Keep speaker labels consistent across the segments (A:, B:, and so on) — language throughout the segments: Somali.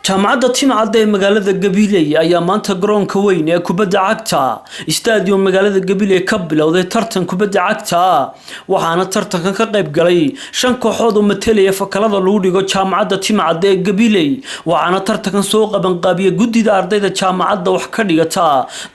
A: jaamacadda Timcadda ee magaalada Gabiley ayaa maanta garoonka weyn ee kubadda cagta stadium magaalada Gabiley ka bilowday tartan kubadda cagta waxaana tartankan ka qayb galay 5 kooxood oo matalaya fakalada lagu dhigo jaamacadda Timcadda ee Gabiley waxaana tartankan soo qaban qaabiyay gudida ardayda jaamacadda wax ka dhigata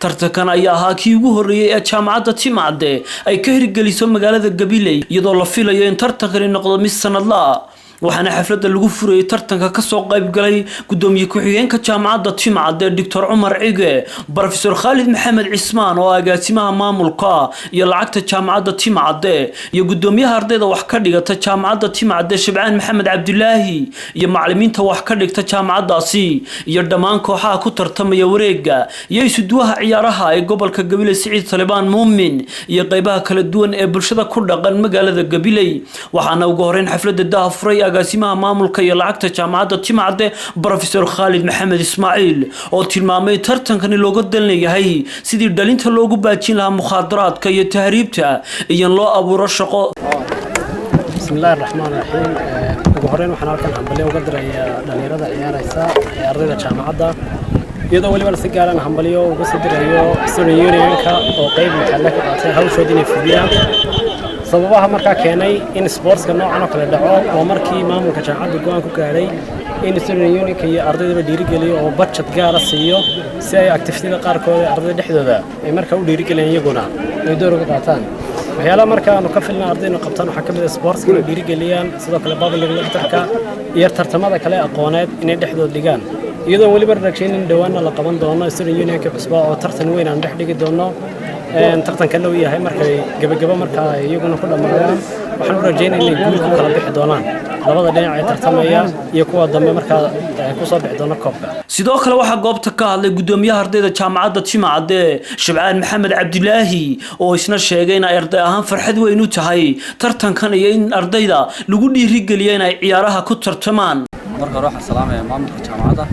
A: tartankan ayaa ahaa kii ugu horeeyay ee jaamacadda Timcadda ay ka hirgeliso magaalada Gabiley iyadoo la filayo in tartankan noqdo mid sanadle ah waxaana xafladda lagu furayay tartanka ka soo qayb galay gudoomiye ku-xigeenka jaamacadda Timcadda Dr. Umar Cige Professor Khalid Maxamed Cismaan oo agaasimaha maamulka iyo lacagta jaamacadda Timcadda iyo gudoomiyaha ardayda wax ka dhigata jaamacadda Timcadda Shabcaan Maxamed Cabdullaahi iyo macallimiinta wax ka dhigta jaamacaddaasi iyo dhammaan kooxaha ku tartamaya wareegga iyo isuduwaha ciyaaraha ee gobolka Gabiley Siciid Talibaan Muumin iyo qaybaha kala duwan ee bulshada ku dhaqan magaalada Gabiley waxaana ugu horeyn xafladda daahfuray agaasimaha maamulka iyo lacagta jaamacadda Timcadda Professor Khalid Maxamed Ismaaciil oo tilmaamay tartankani looga dalnayahay sidii dhalinta loogu baajin lahaa mukhadaraadka iyo tahriibta iyo loo abuuro shaqo.
B: Bismillahir Rahmaanir Rahiim. ugu horeyn waxaan halkan hambalyo uga dirayaa dhalinyarada ciyaaraysa ee ardayda jaamacadda iyadoo waliba si gaar ah hambalyo uga soo dirayo student unionka oo qayb maxalli ka qaatay hawshoodii inay fuliyaan sababaha markaa keenay in sportska noocan oo kale dhaco oo markii maamulka jaamacadda go'aan ku gaaray in student unionka iyo ardayda dhiirigeliyo oo budget gaar ah siiyo si ay activity qaarkood ardayda dhexdooda ay markaa u dhiirigeliyaan iyaguna ay door uga qaataan waxyaalaha markaa aanu ka filnaa ardaydu qabtaan waxaa ka mid ah sportska inay dhiirigeliyaan sidoo kale public lecture-ka iyo tartamada kale aqooneed inay dhexdooda dhigaan iyadoo waliba rajaynin dhawaana la qaban doono student unionka cusba oo tartan weyn aan dhex dhigi doono tartankan uu yahay markay gabagaba markaa iyaguna ku dhamaadaan waxaan u rajaynayaa inay guul ku kala bixi doonaan labada dhinac ee tartamaya iyo kuwa dambe markaa ku soo bixi doona koobka
A: sidoo kale waxa goobta ka hadlay gudoomiyaha ardayda jaamacadda Timcadda Shabcaan Maxamed Cabdullaahi oo isna sheegay in ay arday ahaan farxad weyn u tahay tartankan iyo in ardayda lagu dhiirigeliyo in ay ciyaaraha ku tartamaan
C: marka waxaan salaamayaa maamulka jaamacadda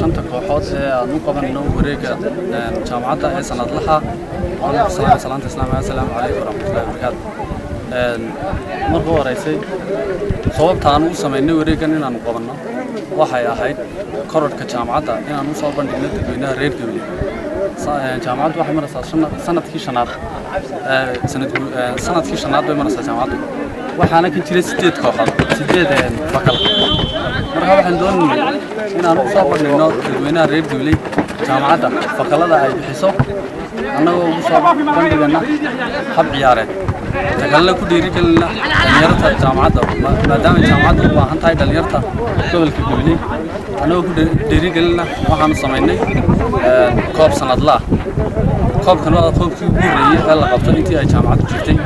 C: shanta kooxood ee aan u qabanno wareegga jaamacadda ee sanadlaha salaanta islaamka assalaamu calaykum waraxmatullaahi wabarakaatu marka horeysay sababta aan u sameynay wareeggan inaan qabanno waxay ahayd korodhka jaamacadda inaan u soo bandhigno dadweynaha reer Gabiley jaamacaddu waxay maraysaa sanadkii shanaad bay maraysaa jaamacaddu waxaana ka jiray 8 kooxood 8 fakal marka waxaan doonaynay inaan u soo bandhigno dadweynaha reer Gabiley jaamacadda fakalada ay bixiso annagoo u soo bandhigana hab ciyaareed takalna ku dhiirigelina dhalinyarada jaamacadda maadaama jaamacaddu u baahan tahay dhalinyarada gobolka Gabiley annagoo ku dhiirigelina waxaan sameynay koob sanadle koobkan waa koobkii ugu horeeyay ee la qabto intii ay jaamacaddu jirtay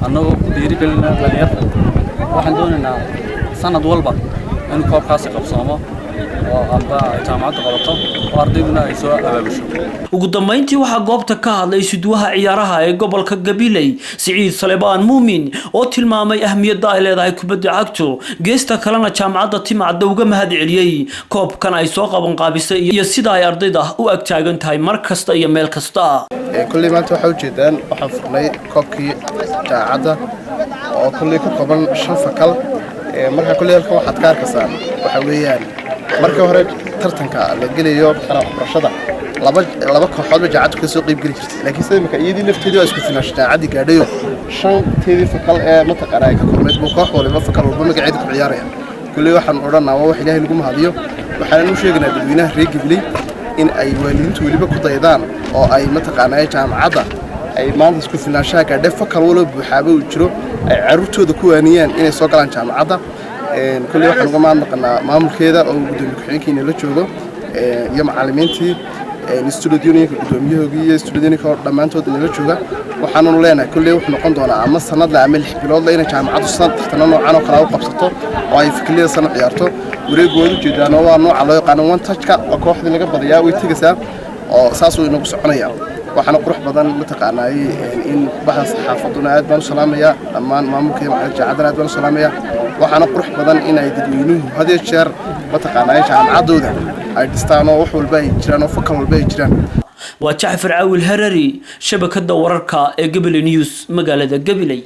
C: annagoo ku dhiirigelina dhalinyarada waxaan doonaynaa sanad walba in koobkaasi qabsoomo oo amba jaamacaddu qabato oo ardayduna ay soo abaabusho
A: ugu dambeyntii waxaa goobta ka hadlay isuduwaha ciyaaraha ee gobolka Gabiley Siciid Talibaan Muumin oo tilmaamay ahmiyadda ay leedahay kubadda cagtu geesta kalena jaamacadda Timcadda uga mahad celiyay koobkan ay soo qaban qaabisay iyo sida ay ardayda u ag taagan tahay mar kasta iyo meel kasta
D: kulli maanta waxa u jeedaan waxaan furnay koobkii jaamacadda oo kulli ka kooban 5 fakal marka kulli halkan waxaad ka arkaysaan waxa weeyaan marka hore tartanka la gelayo waxbarashada laba kooxood jaamacaddu ka soo qayb gali jirtay laakiin sidoo kale iyadii lafteedu isku finaashay jaamacadii gaadhayo 5 fakal ee mataqaanay ka koobnayd koox waliba fakal walba magaceeda ku ciyaaraya kulli waxaan odhanayaa wax Ilaahay lagu mahadiyo waxaan u sheegnaa dadweynaha reer Gabiley in ay waalidiintu waliba ku daydaan oo ay mataqaanay jaamacadda ay maanta isku finaashaha gaadhay fakal walba buuxaaba u jiro ay carruurtooda ku waaniyaan inay soo galaan jaamacadda kulli waxaan uga mahadnaqnaa maamulkeeda oo gudoomiye ku-xigeenkiina la joogo iyo macallimiintii student unionka gudoomiyahooda iyo student unionka dhamaantood la jooga waxaanu leenahay kulli wuxuu noqon doonaa ama sanad la ama 6 bilood la in jaamacaddu sanad tartan noocan oo kale u qabsato oo ay fikirleyda sanad ciyaarto wareegoodu jeedaan waa nooca loo yaqaan one touch-ka oo kooxdii laga badiyaa way tagaysaa oo saas uu inagu soconaya waxaana qurux badan mataqaanay in bahas xaafaduna aad baan u salaamayaa dhammaan maamulka iyo macallimiinta jaamacadda aad baan u salaamayaa waxaana qurux badan in ay dadweynuhu had iyo jeer mataqaanay jaamacaddooda ay dhistaan oo wax walba ay jiraan oo fakal walba ay jiraan
A: waa Jacfar Caawil Harari shabakada wararka ee Gabiley News magaalada Gabiley.